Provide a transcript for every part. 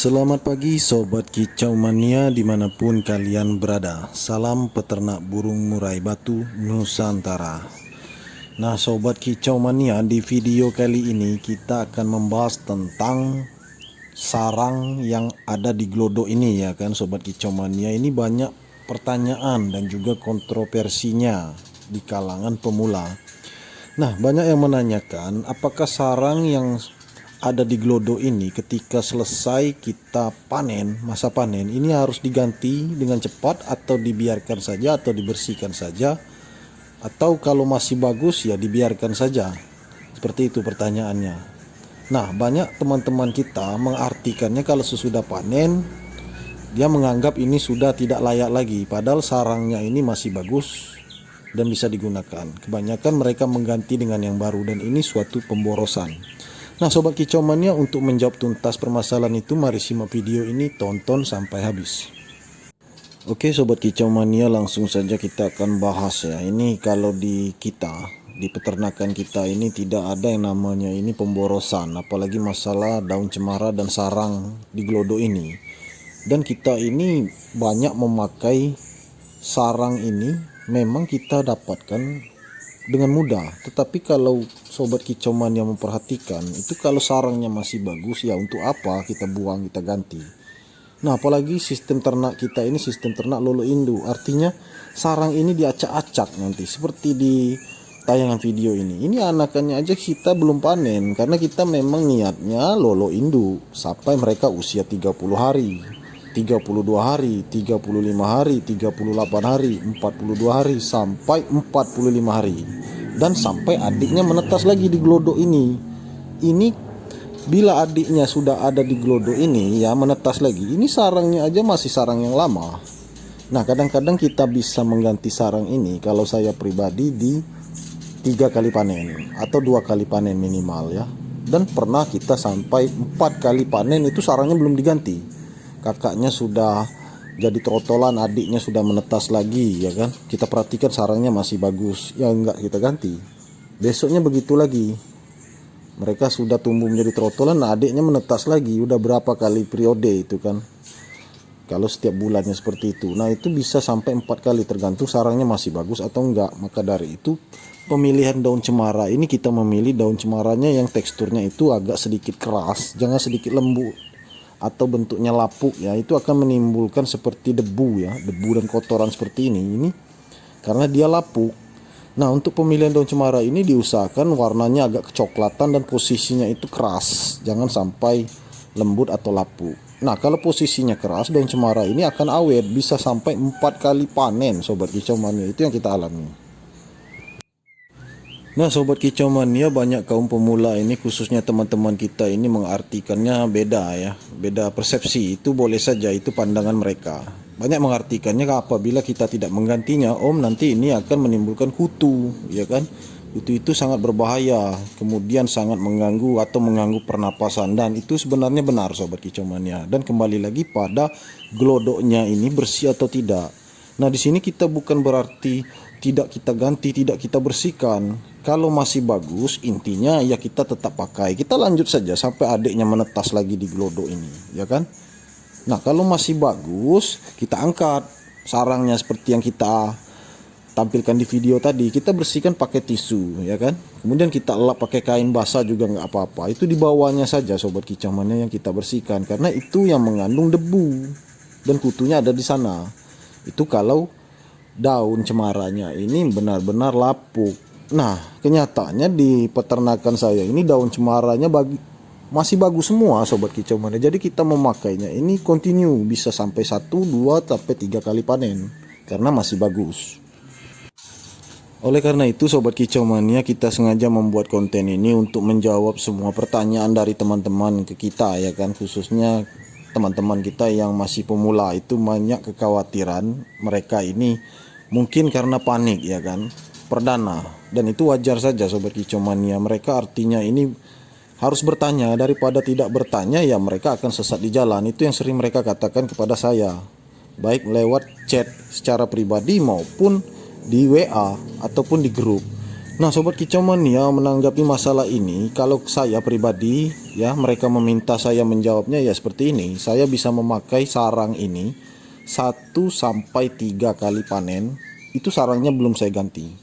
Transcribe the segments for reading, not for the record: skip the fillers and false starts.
Selamat pagi Sobat Kicau Mania dimanapun kalian berada. Salam peternak burung murai batu Nusantara. Nah Sobat Kicau Mania, di video kali ini kita akan membahas tentang sarang yang ada di Glodo ini ya kan Sobat Kicau Mania. Ini banyak pertanyaan dan juga kontroversinya di kalangan pemula. Nah banyak yang menanyakan apakah sarang yang ada di Glodo ini ketika selesai kita panen, masa panen ini harus diganti dengan cepat atau dibiarkan saja atau dibersihkan saja, atau kalau masih bagus ya dibiarkan saja. Seperti itu pertanyaannya. Nah banyak teman-teman kita mengartikannya kalau sesudah panen dia menganggap ini sudah tidak layak lagi, padahal sarangnya ini masih bagus dan bisa digunakan. Kebanyakan mereka mengganti dengan yang baru dan ini suatu pemborosan. Nah Sobat Kicau Mania, untuk menjawab tuntas permasalahan itu mari simak video ini, tonton sampai habis. Oke Sobat Kicau Mania, langsung saja kita akan bahas ya. Ini kalau di kita, di peternakan kita ini tidak ada yang namanya ini pemborosan, apalagi masalah daun cemara dan sarang di Glodo ini. Dan kita ini banyak memakai sarang ini, memang kita dapatkan dengan mudah. Tetapi kalau Sobat Kicau Mania memperhatikan, itu kalau sarangnya masih bagus ya untuk apa kita buang, kita ganti. Nah apalagi sistem ternak kita ini sistem ternak lolo indu, artinya sarang ini diacak-acak nanti seperti di tayangan video ini. Ini anakannya aja kita belum panen karena kita memang niatnya lolo indu sampai mereka usia 30 hari, 32 hari, 35 hari, 38 hari, 42 hari, sampai 45 hari. Dan sampai adiknya menetas lagi di Glodo ini. Ini bila adiknya sudah ada di Glodo ini ya menetas lagi, ini sarangnya aja masih sarang yang lama. Nah kadang-kadang kita bisa mengganti sarang ini kalau saya pribadi di 3 kali panen atau 2 kali panen minimal ya. Dan pernah kita sampai 4 kali panen itu sarangnya belum diganti. Kakaknya sudah jadi trotolan, adiknya sudah menetas lagi ya kan. Kita perhatikan sarangnya masih bagus, ya enggak kita ganti. Besoknya begitu lagi, mereka sudah tumbuh menjadi trotolan, nah adiknya menetas lagi. Udah berapa kali periode itu kan, kalau setiap bulannya seperti itu. Nah itu bisa sampai 4 kali tergantung sarangnya masih bagus atau enggak. Maka dari itu pemilihan daun cemara ini kita memilih daun cemaranya yang teksturnya itu agak sedikit keras, jangan sedikit lembut atau bentuknya lapuk ya. Itu akan menimbulkan seperti debu ya, debu dan kotoran seperti ini karena dia lapuk. Nah untuk pemilihan daun cemara ini diusahakan warnanya agak kecoklatan dan posisinya itu keras, jangan sampai lembut atau lapuk. Nah kalau posisinya keras, daun cemara ini akan awet, bisa sampai 4 kali panen Sobat Kicau Mania. Itu yang kita alami. Nah Sobat Kicau Mania, banyak kaum pemula ini khususnya teman-teman kita ini mengartikannya beda ya, beda persepsi. Itu boleh saja, itu pandangan mereka. Banyak mengartikannya apabila kita tidak menggantinya, nanti ini akan menimbulkan kutu ya kan. Kutu itu sangat berbahaya, kemudian sangat mengganggu atau mengganggu pernapasan, dan itu sebenarnya benar Sobat Kicau Mania. Dan kembali lagi pada glodoknya ini bersih atau tidak. Nah di sini kita bukan berarti tidak kita ganti, tidak kita bersihkan. Kalau masih bagus, intinya ya kita tetap pakai. Kita lanjut saja sampai adiknya menetas lagi di Glodo ini, ya kan? Nah, kalau masih bagus, kita angkat sarangnya seperti yang kita tampilkan di video tadi. Kita bersihkan pakai tisu, ya kan? Kemudian kita lap pakai kain basah juga nggak apa-apa. Itu di bawahnya saja Sobat Kicau Mania yang kita bersihkan, karena itu yang mengandung debu dan kutunya ada di sana. Itu kalau daun cemaranya ini benar-benar lapuk. Nah kenyataannya di peternakan saya ini daun cemaranya masih bagus semua Sobat Kicau Mania. Jadi kita memakainya ini continue, bisa sampai 1, 2, sampai 3 kali panen karena masih bagus. Oleh karena itu Sobat Kicau Mania, kita sengaja membuat konten ini untuk menjawab semua pertanyaan dari teman-teman ke kita ya kan. Khususnya teman-teman kita yang masih pemula, itu banyak kekhawatiran mereka ini mungkin karena panik ya kan, perdana. Dan itu wajar saja Sobat Kicau Mania. Mereka artinya ini harus bertanya, daripada tidak bertanya ya mereka akan sesat di jalan. Itu yang sering mereka katakan kepada saya, baik lewat chat secara pribadi maupun di WA ataupun di grup. Nah, sobat kicau mania, menanggapi masalah ini, kalau saya pribadi ya, mereka meminta saya menjawabnya ya seperti ini. Saya bisa memakai sarang ini 1 sampai 3 kali panen, itu sarangnya belum saya ganti.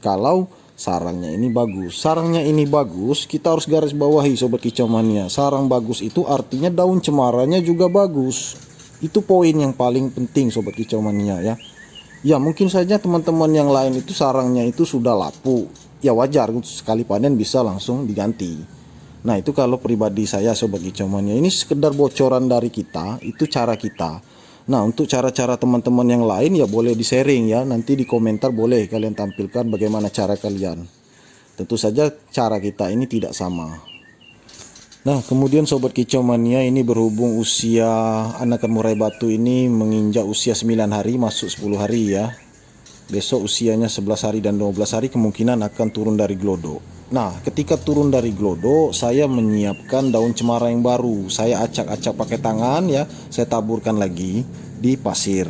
Kalau sarangnya ini bagus, kita harus garis bawahi sobat kicau mania. Sarang bagus itu artinya daun cemarannya juga bagus. Itu poin yang paling penting sobat kicau mania ya. Ya mungkin saja teman-teman yang lain itu sarangnya itu sudah lapuk. Ya wajar, sekali panen bisa langsung diganti. Nah itu kalau pribadi saya sobat kicau mania. Ini sekedar bocoran dari kita, itu cara kita. Nah untuk cara-cara teman-teman yang lain ya boleh di-sharing ya. Nanti di komentar boleh kalian tampilkan bagaimana cara kalian. Tentu saja cara kita ini tidak sama. Nah kemudian sobat kicau mania, ini berhubung usia anakan murai batu ini menginjak usia 9 hari masuk 10 hari ya. Besok usianya 11 hari dan 12 hari kemungkinan akan turun dari glodo. Nah ketika turun dari glodo, saya menyiapkan daun cemara yang baru. Saya acak-acak pakai tangan ya, saya taburkan lagi di pasir.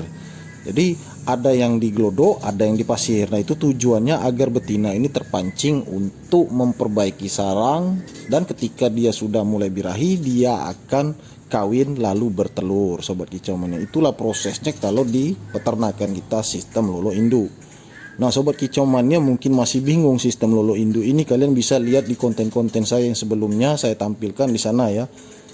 Jadi ada yang di glodo, ada yang di pasir. Nah itu tujuannya agar betina ini terpancing untuk memperbaiki sarang. Dan ketika dia sudah mulai birahi, dia akan kawin lalu bertelur sobat kicau mania. Itulah prosesnya kalau di peternakan kita sistem lolo induk. Nah sobat kicau mania mungkin masih bingung sistem lolo induk ini. Kalian bisa lihat di konten-konten saya yang sebelumnya saya tampilkan di sana ya.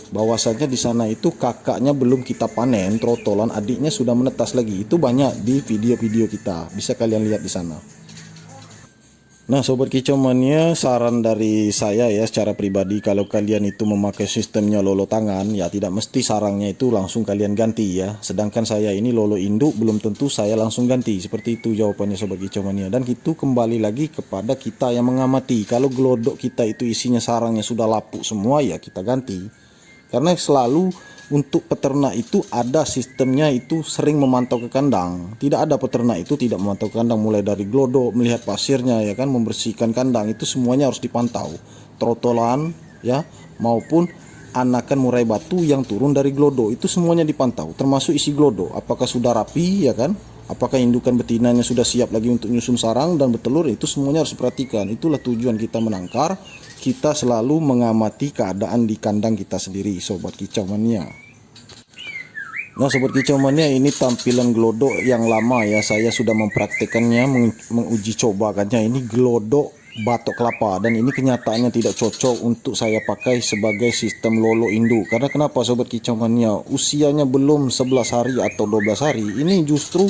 Bahwasanya di sana itu kakaknya belum kita panen trotolan, adiknya sudah menetas lagi. Itu banyak di video-video kita, bisa kalian lihat di sana. Nah sobat kicau mania, saran dari saya ya secara pribadi, kalau kalian itu memakai sistemnya lolo tangan ya tidak mesti sarangnya itu langsung kalian ganti ya. Sedangkan saya ini lolo induk belum tentu saya langsung ganti. Seperti itu jawabannya sobat kicau mania. Dan itu kembali lagi kepada kita yang mengamati. Kalau glodok kita itu isinya sarangnya sudah lapuk semua ya kita ganti. Karena selalu untuk peternak itu ada sistemnya, itu sering memantau ke kandang. Tidak ada peternak itu tidak memantau ke kandang, mulai dari glodok, melihat pasirnya ya kan, membersihkan kandang, itu semuanya harus dipantau. Trotolan ya maupun anakan murai batu yang turun dari glodok itu semuanya dipantau, termasuk isi glodok. Apakah sudah rapi ya kan? Apakah indukan betinanya sudah siap lagi untuk nyusun sarang dan bertelur, itu semuanya harus diperhatikan. Itulah tujuan kita menangkar. Kita selalu mengamati keadaan di kandang kita sendiri sobat kicau mania. Nah sobat kicau mania, ini tampilan glodok yang lama ya. Saya sudah mempraktekannya, menguji cobakannya. Ini glodok batok kelapa, dan ini kenyataannya tidak cocok untuk saya pakai sebagai sistem lolo induk. Karena kenapa sobat kicau mania? Usianya belum 11 hari atau 12 hari. Ini justru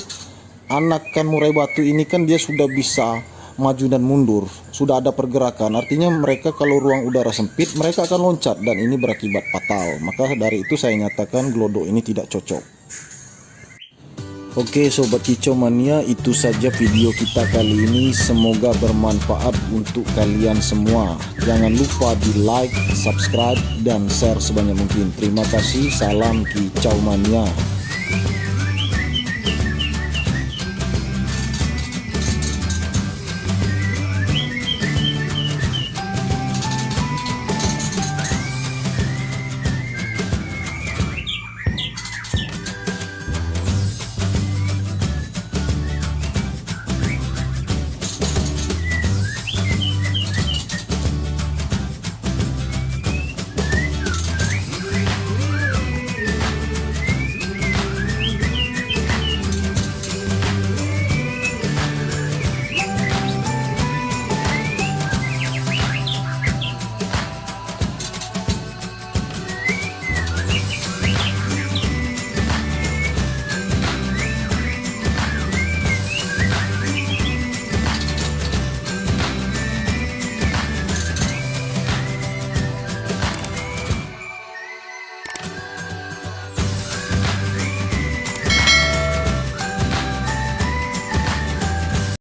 anakan murai batu ini kan dia sudah bisa maju dan mundur, sudah ada pergerakan. Artinya mereka kalau ruang udara sempit mereka akan loncat, dan ini berakibat fatal. Maka dari itu saya nyatakan glodok ini tidak cocok. Oke sobat kicau mania, itu saja video kita kali ini. Semoga bermanfaat untuk kalian semua. Jangan lupa di like, subscribe, dan share sebanyak mungkin. Terima kasih. Salam kicau mania.